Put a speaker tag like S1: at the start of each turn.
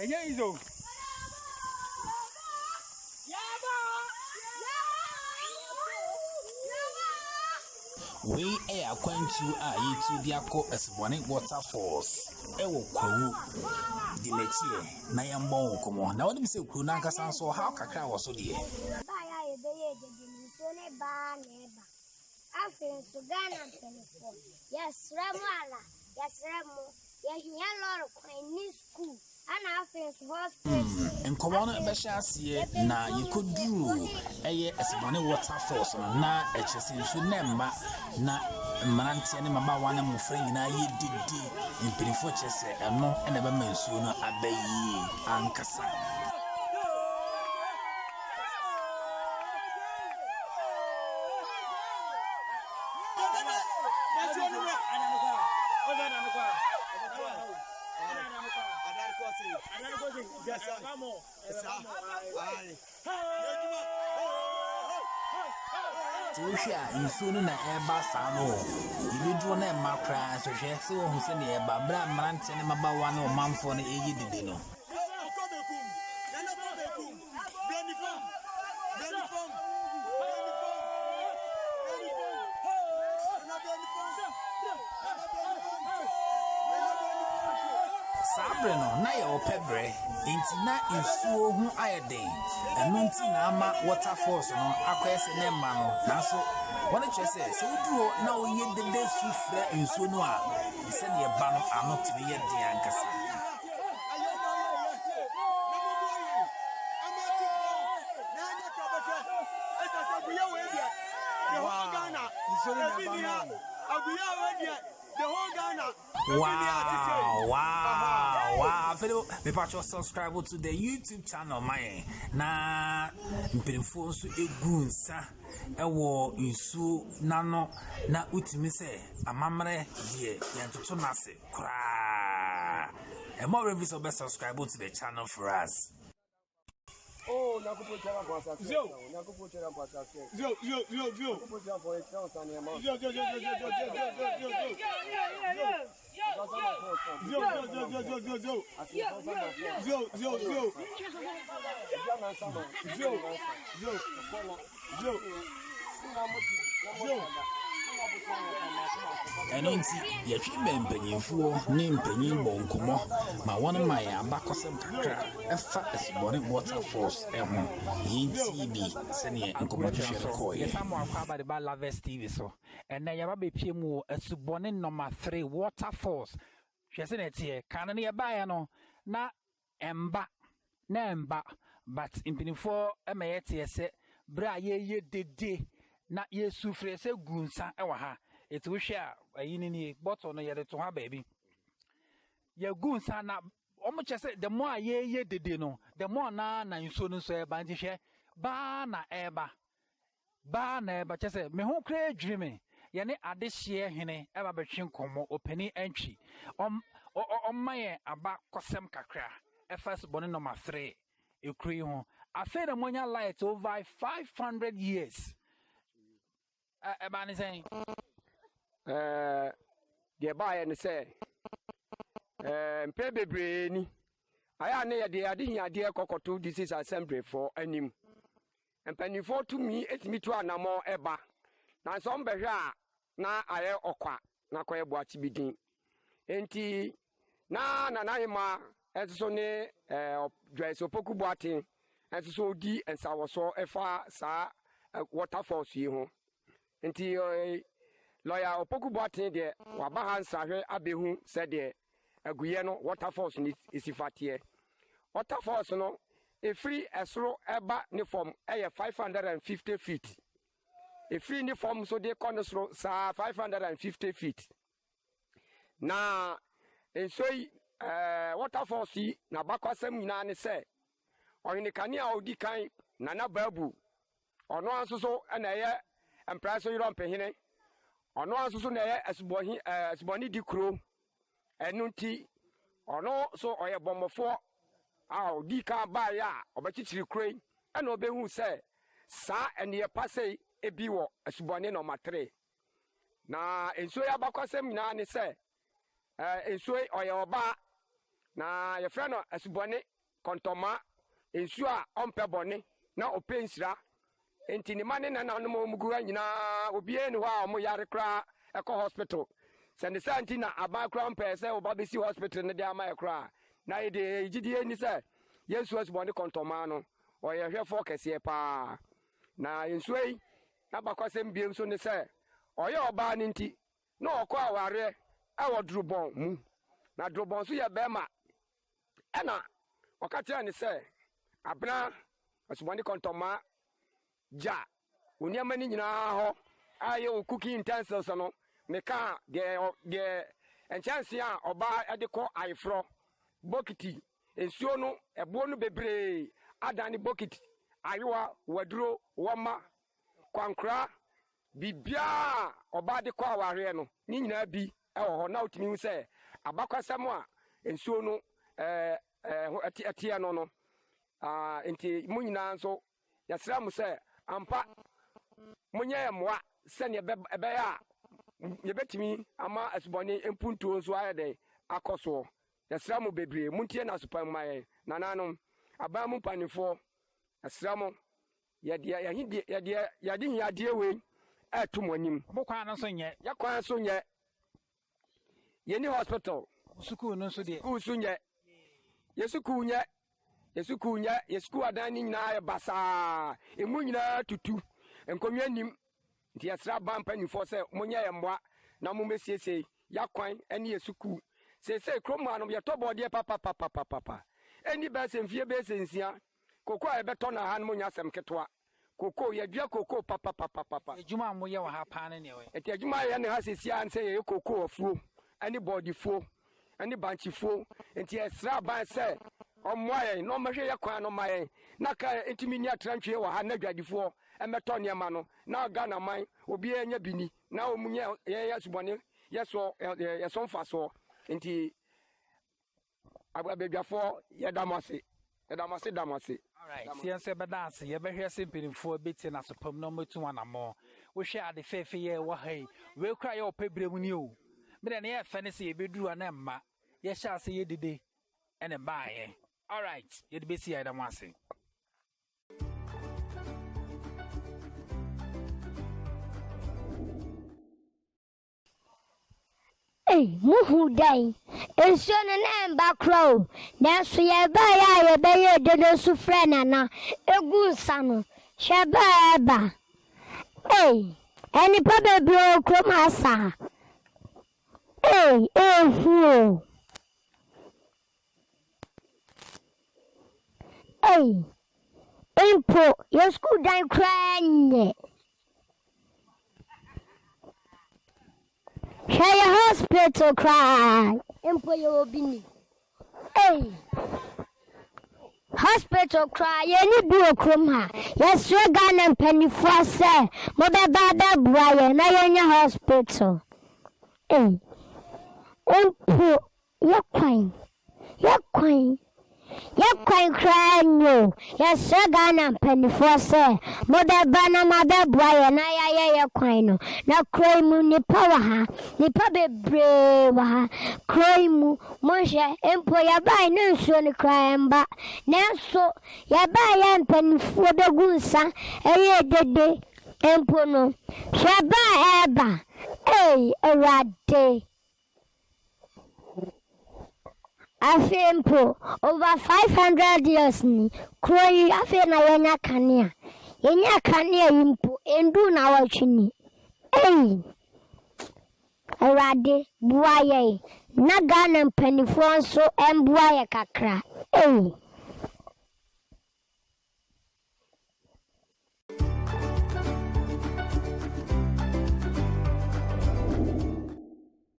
S1: We are going to the Asuboni Waterfalls. Kwahu. The next year, Nayambo, come on. Now, let me say, Kunaka so how Kaka was so dear.
S2: Yes, Ramala. Yes, Ramo. Yes, Yellow school. And I feel
S1: and come on, Bashas, now you could do a Asuboni Waterfalls, na HSN should never, na Manantian, my one and my friend, and I did in Pinifoches, and no, and never mention a bay and Cassa. In sooner than ever, Sano. You did one at my cries, so she saw who sent the Babra Manant and about 1 or month for the age dinner. Sabrina, na your pebre, intina in so who I day, and Nuntina Waterfalls on Aquas and Emano. Now, so what did you say? So, do now yet the day souffle in so noir. Send your banner are not to be yet the anchors. Wow. Me patch subscribe to the YouTube channel, my na mpinfo so egunsa ewo nsu nano na utimi se amamre die yantoto nase kra. And more reviews of best subscribe to the channel for us.
S3: Oh, Nakupochera Kwasa. Nakupochera Kwasa. Yo. Nakupochera for a chance on your mouth. Yo.
S1: And on see your treatment penny for name penny boncomo, my one of my abacosum crack, a fat as body Waterfalls, TV, senior and commercial coy. Yes, I'm more about the Laves TV so, and now you be PMO Asuboni No.3 Waterfalls. She said it here, can nearby no, na emba, but in penny for a mayet, bra ye de. Na ye sufre se gunsa ewa it we share a yini bottle no yede to ha baby ye gunsa na omo chese the more ye dede no the more na nso no so e ba nhye ba na eba chese me ho kra adwiri ye ne ade hye hene eba betwe nkomo opani antwi maye aba kosem kakra Asuboni No.3 ekuri ho afa na monya light over 500 years. Ebani saying,
S3: the buyer and say, Pebe Brainy. I am near the idea cockatoo. This is assembly for any. And penny for to me, it's me to an more eba. Now some beja, na I okwa, na quite what be doing. Enti na naima as so ne dress of poku boating, as so d and sour so efa sa Waterfalls you. Nti lawyer opoku boaten de wabaha nsahwe abehu said de aguye no Waterfalls ni isifatie Waterfalls no e free esro eba ni form 550 feet e free ni form so de konosro sa 550 feet na ensoi Waterfalls na bakwasam nyina ne se ohene kane a odi kan nana babu ono anso so na ye Empreso Europe hine ono asusu na ye Asuboni di kro enunti ono so oye bomofo a di ka ba ya obechichiri kro e na obehu se sa ene pase ebi wo Asuboni No.3 na enso ya bakwasem nyina ne se enso oye oba na ye frɛ no Asuboni kontoma ensu a ompe bone na opensira enti ni mane na nanom omugu anyina obie ni ho a omo yare kra eko hospital sende santi na abakra mpe se oba besi hospital ne de ama ekra na ide igidie ni se Yesu Asuboni kontoma no oye hwefo kese pa na ensu yi na bakwasem biem so ne se oye oba ni nti na okọ aware awo drubon mu na drubon so ye bema ena okati ni se abna Asuboni kontoma ja oniama ni nyina ho aye o cooking utensils no meka de enchanse a oba edeko aifro bokiti ensuo no ebo no bebre adani bokiti ayewa waduro woma kwankra bibia oba de kwa aware no ni nyina bi ewo ho na otimi hu se abakwasam a ensuo no atia no enti mu nyina nso yasra mu se ampa munye moa se ne ebe ya yebetimi ama Asuboni empuntuo nso ayede akoso yasra mu bebre muntie na supan maye nananom abamu panifo yasra mu yadi hiade we atumonim
S1: bokwa no so nye
S3: yakwan so nye yeni hospital
S1: school no so de
S3: school so nye yesuku nye yesuku adan ni nyina ya basa emu nyina tutu enkomya nim nti yasra ban panifo se munye yemwa na mu mesiesie yakwan ene yesuku se kroma no yetobo de papa eni ba se mfie be se nsia koko a beto na ha no nya asem ketwa koko yadua koko papa
S1: ejuma mo ye wa ha pa ne we
S3: eti ejuma ye ne ha sesia an se ye koko afuo ani body fuo ani banchi fuo enti esra ban se omoye no mahwe ye kwan no maye na ka entimi ni atrantwe wa ha na dwadifo emeto ne ma no na ga na man obi enya bini na omunye ye Asuboni yeso mfaso enti ababedwafo yedamase
S1: all right siense bedance ye behwe sempinfo beti na sopam no metu wanamo wo hwe ade fefe ye wo hai we kra ye opebrem ni o me de ne ye fe ne se ye beduru na mma ye sha ase ye dide ene baaye all right ye de besi ya damase
S2: Muhu day. It's your name back row. That's why I buy a dead sufrena. A good son. Shababa. Hey, any papa blow cromasa. Hey, fool. Hey, impo, your school done crying. Share your hospital cry. Employee will be. Hey. Hospital cry. You need to come here. Yes, you're gonna penny for say. Mother Baba Brian. Now in your hospital. Hey. You're crying. You're crying, you. Yes, you're gonna penny for say. Mother Bana, Mother Brian. You're crying. Now cry mu ni power ha. Ni pa bebre wa. Cry mu. Monsha, empo ya ba no nsuo ni cry mba. Nanso, ya ba ya penny for the gunsa. Eye dede. Empo no. Shaba eba. Hey, erade. Afempo over 500 years ni kroyi afe na yenya kania impo endu na wachini erade buaye na Ghana mpanifo nso embuaye kakra